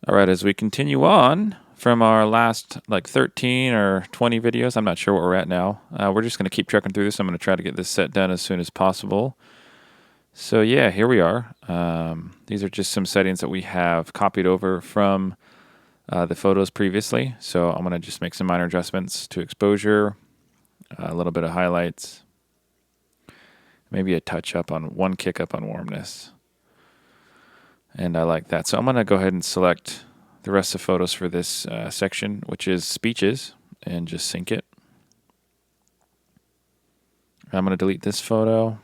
All right, as we continue on from our last like 13 or 20 videos, I'm not sure what we're at now. We're just going to keep trucking through this. I'm going to try to get this set done as soon as possible. So yeah, here we are. These are just some settings that we have copied over from the photos previously. So I'm going to just make some minor adjustments to exposure, a little bit of highlights, maybe a touch up on one kick up on warmness. And I like that. So I'm going to go ahead and select the rest of the photos for this section, which is speeches, and just sync it. I'm going to delete this photo.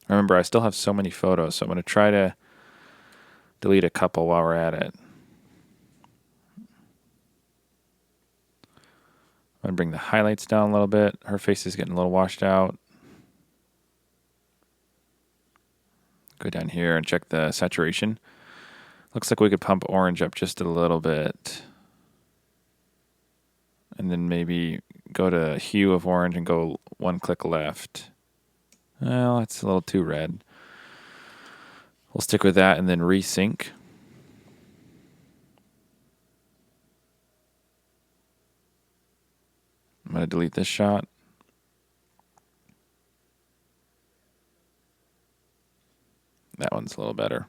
Remember, I still have so many photos, so I'm going to try to delete a couple while we're at it. I'm going to bring the highlights down a little bit. Her face is getting a little washed out. Go down here and check the saturation. Looks like we could pump orange up just a little bit. And then maybe go to hue of orange and go one click left. Well, that's a little too red. We'll stick with that and then resync. I'm going to delete this shot. That one's a little better.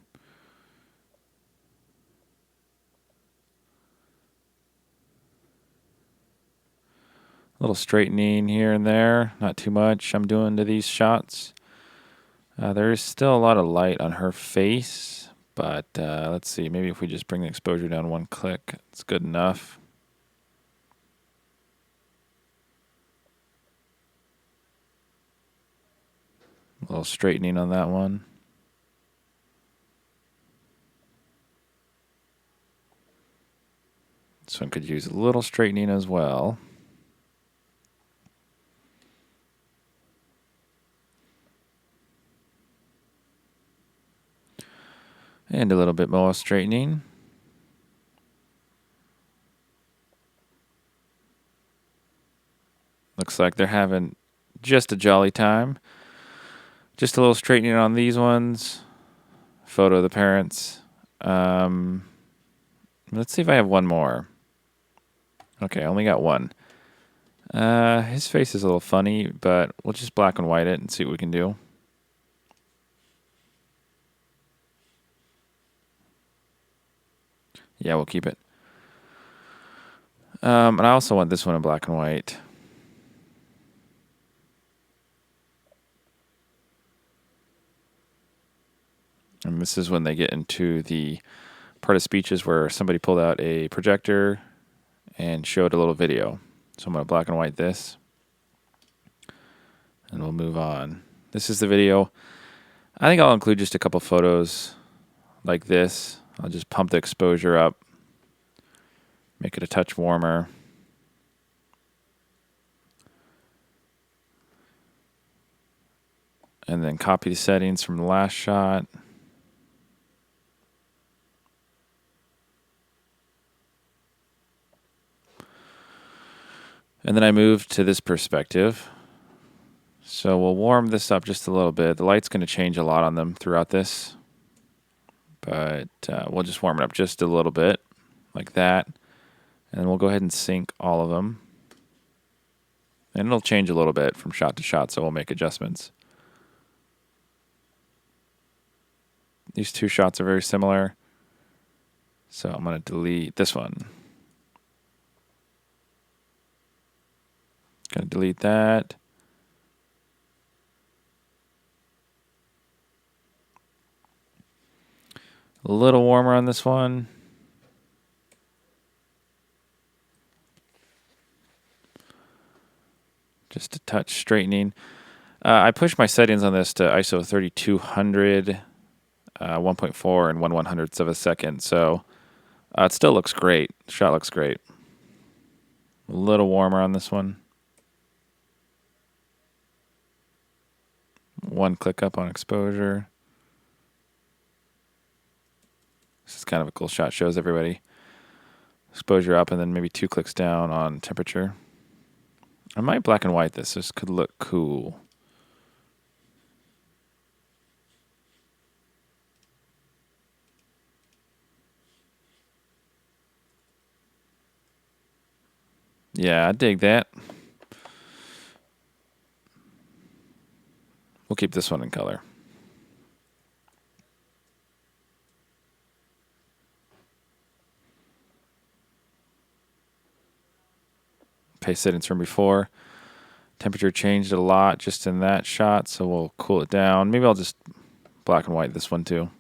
A little straightening here and there, not too much I'm doing to these shots. There is still a lot of light on her face, but let's see, maybe if we just bring the exposure down one click, it's good enough. A little straightening on that one. This one could use a little straightening as well. And a little bit more straightening. Looks like they're having just a jolly time. Just a little straightening on these ones. Photo of the parents. Let's see if I have one more. Okay, I only got one. His face is a little funny, but we'll just black and white it and see what we can do. Yeah, we'll keep it. And I also want this one in black and white. And this is when they get into the part of speeches where somebody pulled out a projector and showed a little video. So I'm going to black and white this. And we'll move on. This is the video. I think I'll include just a couple photos like this. I'll just pump the exposure up. Make it a touch warmer. And then copy the settings from the last shot. And then I move to this perspective. So we'll warm this up just a little bit. The light's going to change a lot on them throughout this. But we'll just warm it up just a little bit, like that. And then we'll go ahead and sync all of them. And it'll change a little bit from shot to shot, so we'll make adjustments. These two shots are very similar. So I'm going to delete this one. Going to delete that. A little warmer on this one. Just a touch straightening. I pushed my settings on this to ISO 3200, 1.4, and 1/100th of a second. So it still looks great. The shot looks great. A little warmer on this one. One click up on exposure. This is kind of a cool shot. Shows everybody exposure up and then maybe 2 clicks down on temperature. I might black and white this. This could look cool. Yeah, I dig that. We'll keep this one in color. Paste settings from before. Temperature changed a lot just in that shot, so we'll cool it down. Maybe I'll just black and white this one too.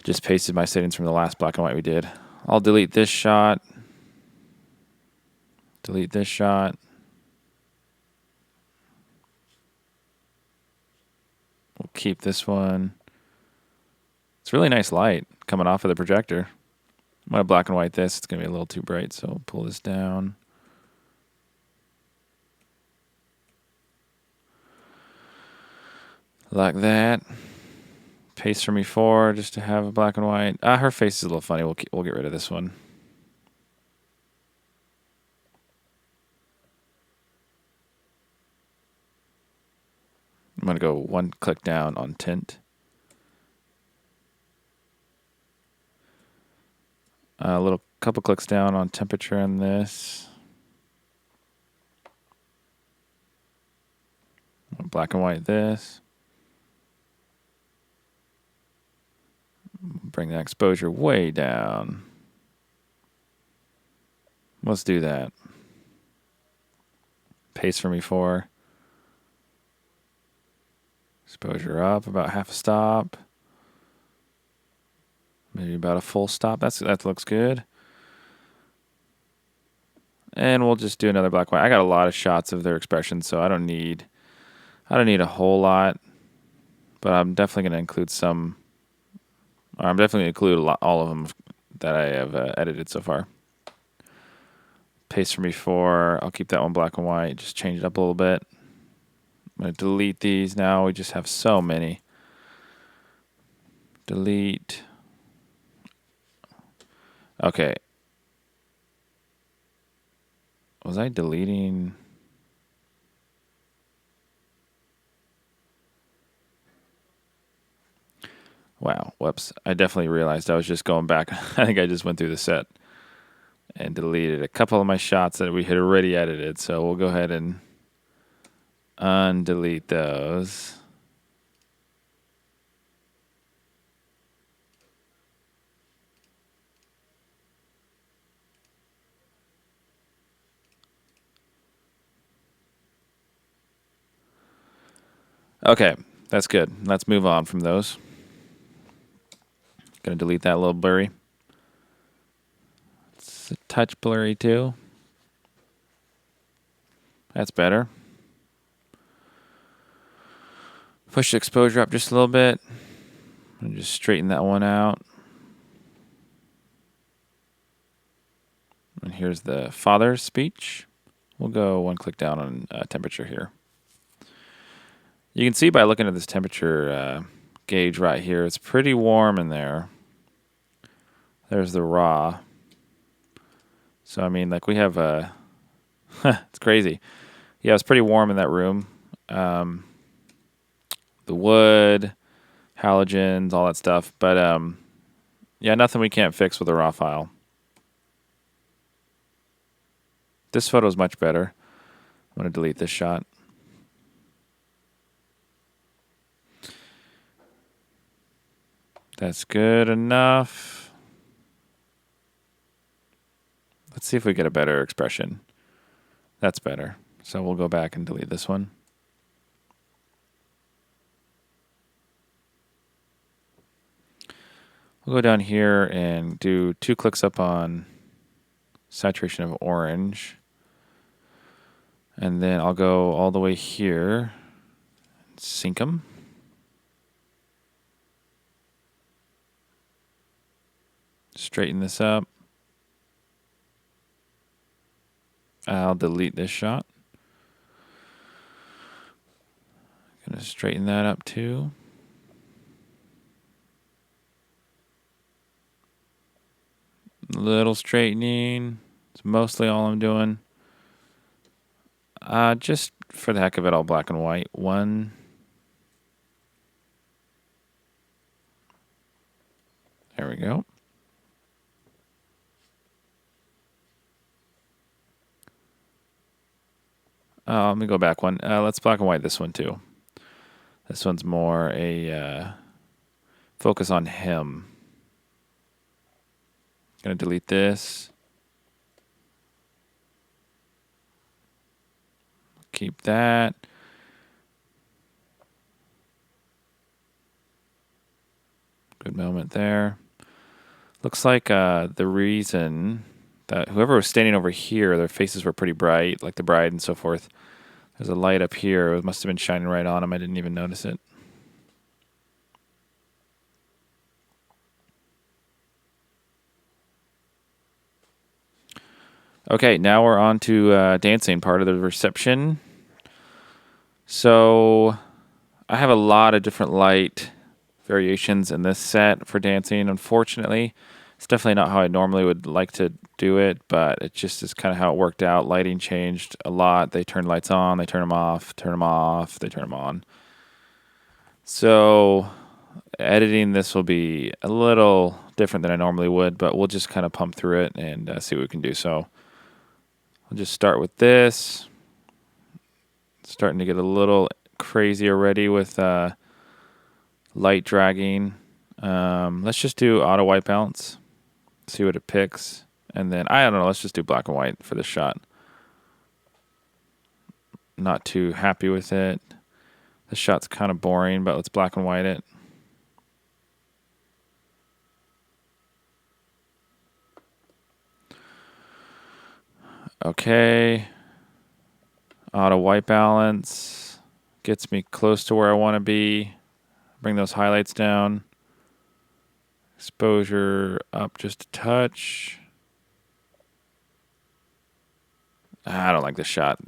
Just pasted my settings from the last black and white we did. I'll delete this shot. Delete this shot. We'll keep this one. It's really nice light coming off of the projector. I'm going to black and white this. It's going to be a little too bright, so I'll pull this down. Like that. Paste from before just to have a black and white. Her face is a little funny. We'll get rid of this one. I'm going to go one click down on tint. A little couple clicks down on temperature on this. Black and white this. Bring the exposure way down. Let's do that. Paste from before. Exposure up about half a stop. Maybe about a full stop. That looks good. And we'll just do another black and white. I got a lot of shots of their expressions, so I don't need a whole lot. But I'm definitely going to include some. Or I'm definitely going to include all of them that I have edited so far. Paste from before. I'll keep that one black and white. Just change it up a little bit. I'm going to delete these now. We just have so many. Delete. Okay. Was I deleting? Wow. Whoops. I definitely realized I was just going back. I think I just went through the set and deleted a couple of my shots that we had already edited. So we'll go ahead and undelete those. Okay, that's good. Let's move on from those. Gonna delete that little blurry. It's a touch blurry too. That's better. Push the exposure up just a little bit. And just straighten that one out. And here's the father's speech. We'll go one click down on temperature here. You can see by looking at this temperature gauge right here, it's pretty warm in there. There's the raw. So, I mean, like we have a... it's crazy. Yeah, it's pretty warm in that room. The wood, halogens, all that stuff. But, yeah, nothing we can't fix with a raw file. This photo is much better. I'm going to delete this shot. That's good enough. Let's see if we get a better expression. That's better. So we'll go back and delete this one. We'll go down here and do 2 clicks up on saturation of orange. And then I'll go all the way here and sync them. Straighten this up. I'll delete this shot. Gonna straighten that up too. Little straightening. It's mostly all I'm doing. Just for the heck of it, all black and white. One. There we go. let me go back one. Let's black and white this one too. This one's more a focus on him. Gonna delete this. Keep that. Good moment there. Looks like the reason that whoever was standing over here, their faces were pretty bright, like the bride and so forth. There's a light up here. It must have been shining right on them. I didn't even notice it. Okay, now we're on to dancing, part of the reception. So I have a lot of different light variations in this set for dancing. Unfortunately, it's definitely not how I normally would like to do it, but it just is kind of how it worked out. Lighting changed a lot. They turn lights on, they turn them off, turn them off, they turn them on. So editing this will be a little different than I normally would, but we'll just kind of pump through it and see what we can do. So I'll just start with this. Starting to get a little crazy already with light dragging. Let's just do auto white balance. See what it picks. And then, I don't know, let's just do black and white for this shot. Not too happy with it. This shot's kind of boring, but let's black and white it. Okay. Auto white balance. Gets me close to where I want to be. Bring those highlights down. Exposure up just a touch. I don't like this shot.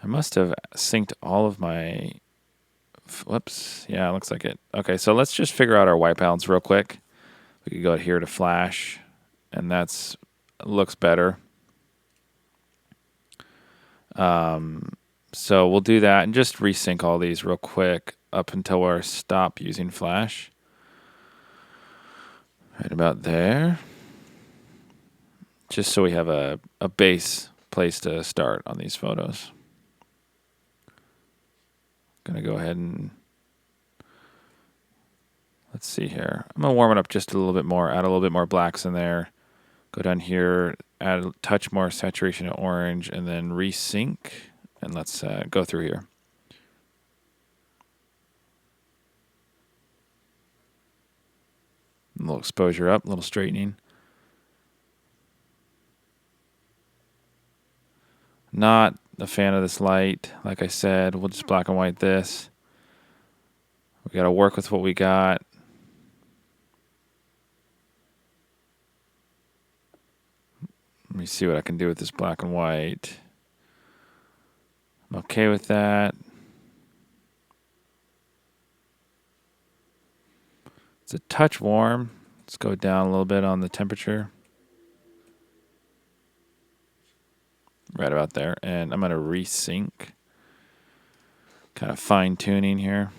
I must have synced all of my... Whoops. Yeah, it looks like it. Okay, so let's just figure out our white balance real quick. We could go here to flash, and that's looks better. So we'll do that and just resync all these real quick up until we stop using flash. Right about there. Just so we have a base place to start on these photos. Gonna go ahead and let's see here. I'm gonna warm it up just a little bit more, add a little bit more blacks in there. Go down here, add a touch more saturation of orange, and then resync. And let's go through here. A little exposure up, a little straightening. Not a fan of this light. Like I said, we'll just black and white this. We got to work with what we got. Let me see what I can do with this black and white. I'm okay with that. It's a touch warm. Let's go down a little bit on the temperature. Right about there. And I'm going to resync. Kind of fine tuning here.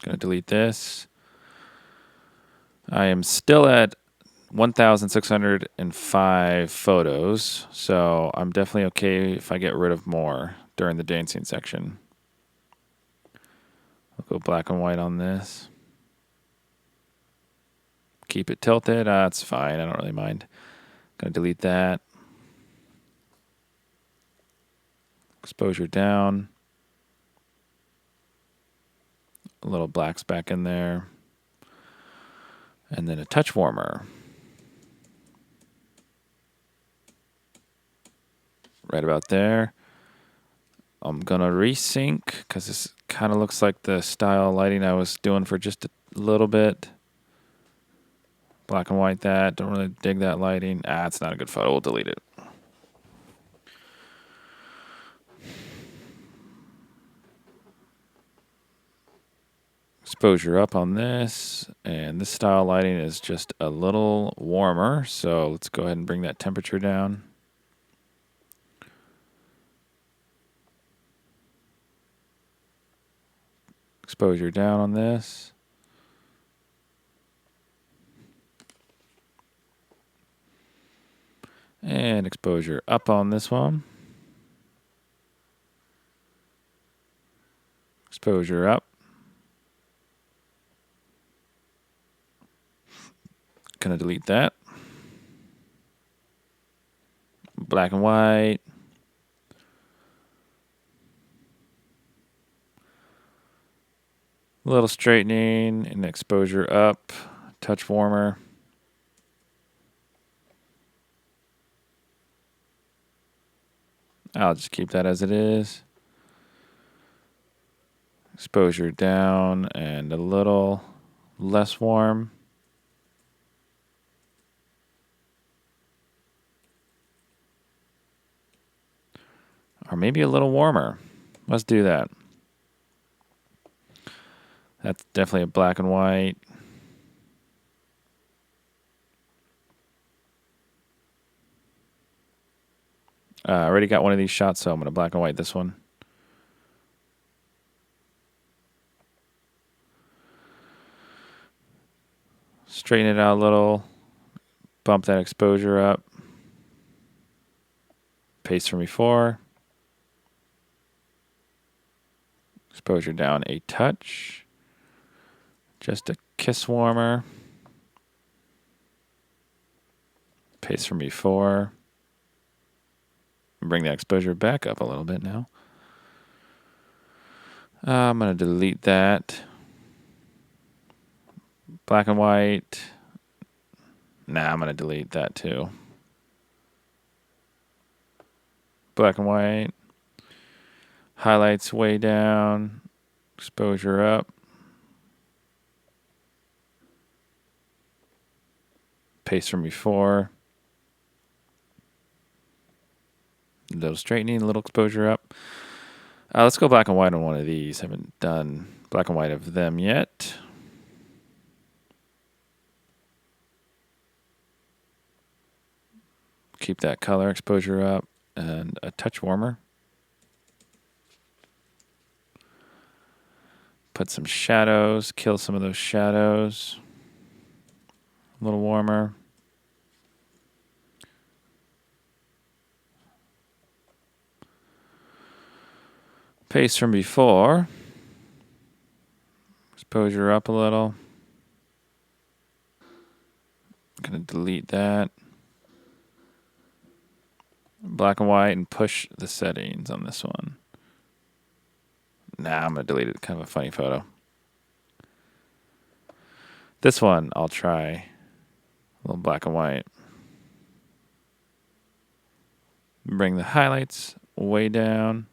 Going to delete this. I am still at 1,605 photos, so I'm definitely okay if I get rid of more during the dancing section. I'll go black and white on this. Keep it tilted. That's fine. I don't really mind. Going to delete that. Exposure down. A little blacks back in there. And then a touch warmer. Right about there. I'm going to resync because this kind of looks like the style lighting I was doing for just a little bit. Black and white that. Don't really dig that lighting. It's not a good photo. We'll delete it. Exposure up on this, and this style lighting is just a little warmer, so let's go ahead and bring that temperature down. Exposure down on this. And exposure up on this one. Exposure up. Gonna delete that. Black and white. A little straightening and exposure up. Touch warmer. I'll just keep that as it is. Exposure down and a little less warm. Or maybe a little warmer. Let's do that. That's definitely a black and white. I already got one of these shots, so I'm going to black and white this one. Straighten it out a little. Bump that exposure up. Paste from before. Exposure down a touch. Just a kiss warmer. Paste from before. Bring that exposure back up a little bit now. I'm going to delete that. Black and white. Nah, I'm going to delete that too. Black and white. Highlights way down. Exposure up. Paste from before. A little straightening, a little exposure up. Let's go black and white on one of these. Haven't done black and white of them yet. Keep that color exposure up and a touch warmer. Put some shadows, kill some of those shadows. A little warmer. Paste from before. Exposure up a little. I'm going to delete that. Black and white and push the settings on this one. Nah, I'm going to delete it. Kind of a funny photo. This one, I'll try a little black and white. Bring the highlights way down.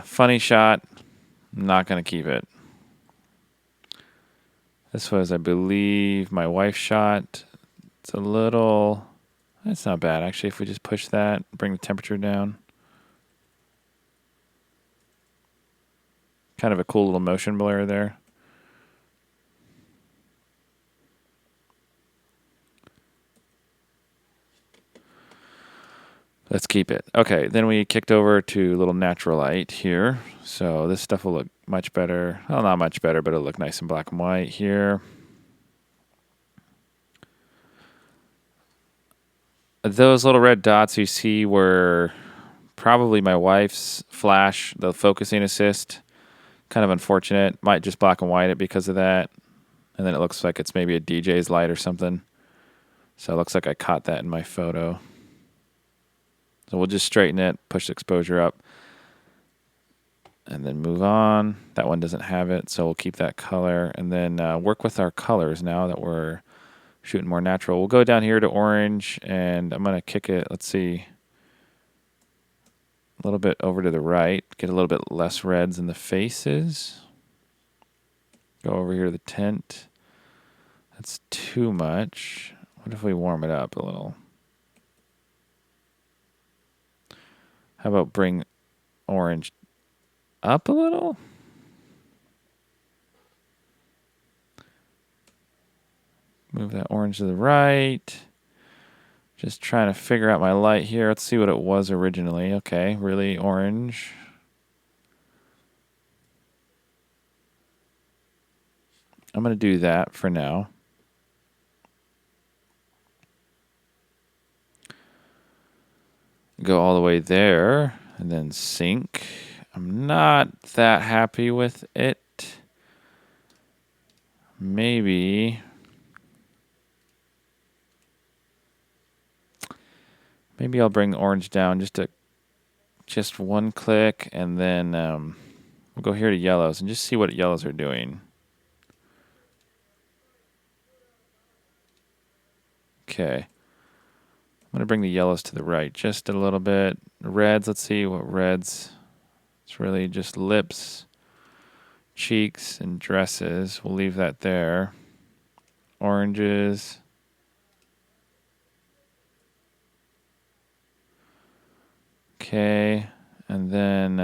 Funny shot. I'm not going to keep it. This was, I believe, my wife's shot. It's a little... That's not bad, actually, if we just push that, bring the temperature down. Kind of a cool little motion blur there. Let's keep it. Okay, then we kicked over to a little natural light here. So this stuff will look much better. Well, not much better, but it'll look nice in black and white here. Those little red dots you see were probably my wife's flash, the focusing assist. Kind of unfortunate. Might just black and white it because of that. And then it looks like it's maybe a DJ's light or something. So it looks like I caught that in my photo. So we'll just straighten it, push the exposure up, and then move on. That one doesn't have it, so we'll keep that color. And then work with our colors now that we're shooting more natural. We'll go down here to orange, and I'm going to kick it, let's see, a little bit over to the right. Get a little bit less reds in the faces. Go over here to the tint. That's too much. What if we warm it up a little? How about bring orange up a little? Move that orange to the right. Just trying to figure out my light here. Let's see what it was originally. Okay, really orange. I'm going to do that for now. Go all the way there and then sync. I'm not that happy with it. Maybe I'll bring orange down just one click, and then we'll go here to yellows and just see what yellows are doing. Okay. I'm going to bring the yellows to the right just a little bit. Reds, let's see what reds. It's really just lips, cheeks, and dresses. We'll leave that there. Oranges. Okay. And then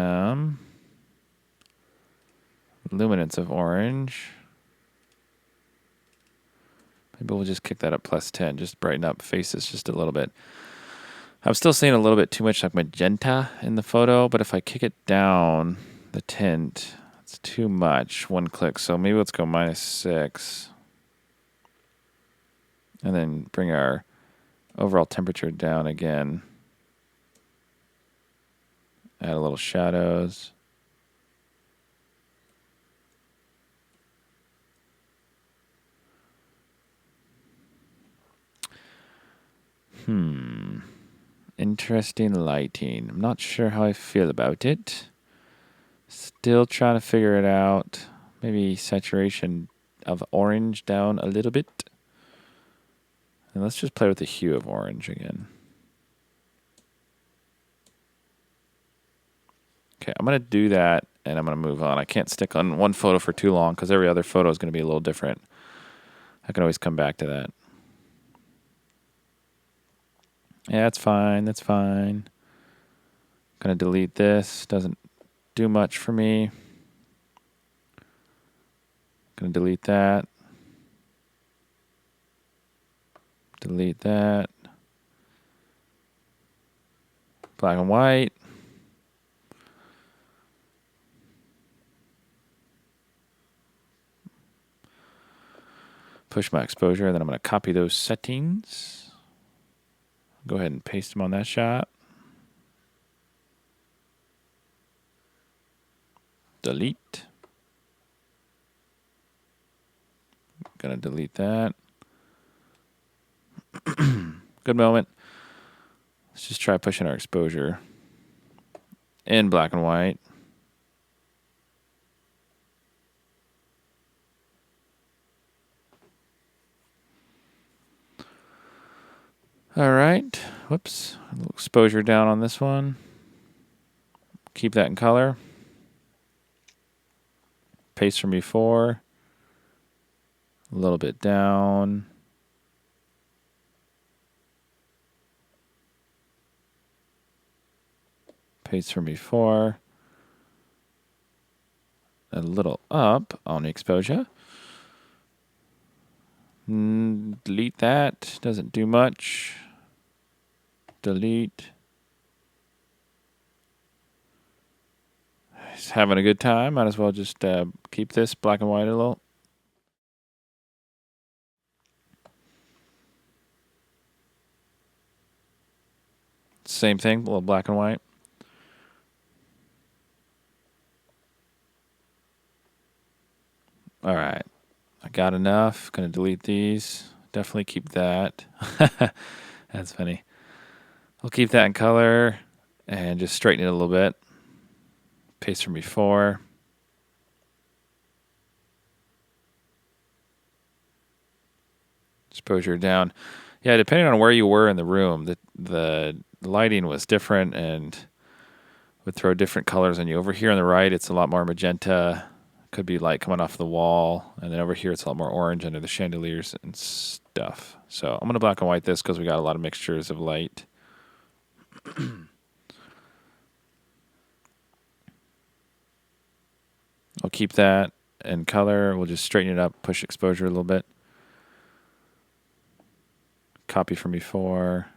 luminance of orange. Maybe we'll just kick that up +10, just brighten up faces just a little bit. I'm still seeing a little bit too much like magenta in the photo, but if I kick it down, the tint, it's too much, one click. So maybe let's go -6. And then bring our overall temperature down again. Add a little shadows. Interesting lighting. I'm not sure how I feel about it. Still trying to figure it out. Maybe saturation of orange down a little bit. And let's just play with the hue of orange again. Okay, I'm going to do that, and I'm going to move on. I can't stick on one photo for too long because every other photo is going to be a little different. I can always come back to that. Yeah, that's fine. That's fine. Going to delete this. Doesn't do much for me. Going to delete that. Delete that. Black and white. Push my exposure, and then I'm going to copy those settings. Go ahead and paste them on that shot. Delete. Gonna delete that. Good moment. Let's just try pushing our exposure in black and white. All right. Whoops. A little exposure down on this one. Keep that in color. Paste from before. A little bit down. Paste from before. A little up on the exposure. Delete that. Doesn't do much. Delete. Just having a good time. Might as well just keep this black and white a little. Same thing, a little black and white. All right. I got enough. Going to delete these. Definitely keep that. That's funny. I'll keep that in color and just straighten it a little bit. Paste from before. Exposure down. Yeah, depending on where you were in the room, the lighting was different and would throw different colors on you. Over here on the right, it's a lot more magenta. Could be light coming off the wall. And then over here, it's a lot more orange under the chandeliers and stuff. So I'm going to black and white this because we got a lot of mixtures of light. I'll keep that in color. We'll just straighten it up, push exposure a little bit. Copy from before.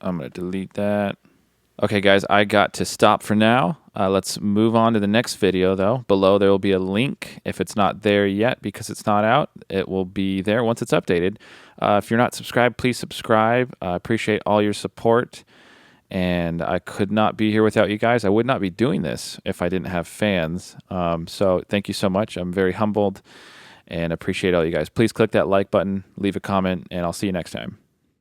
I'm going to delete that. Okay, guys, I got to stop for now. Let's move on to the next video, though. Below, there will be a link. If it's not there yet because it's not out, it will be there once it's updated. If you're not subscribed, please subscribe. I appreciate all your support. And I could not be here without you guys. I would not be doing this if I didn't have fans. So thank you so much. I'm very humbled and appreciate all you guys. Please click that like button, leave a comment, and I'll see you next time.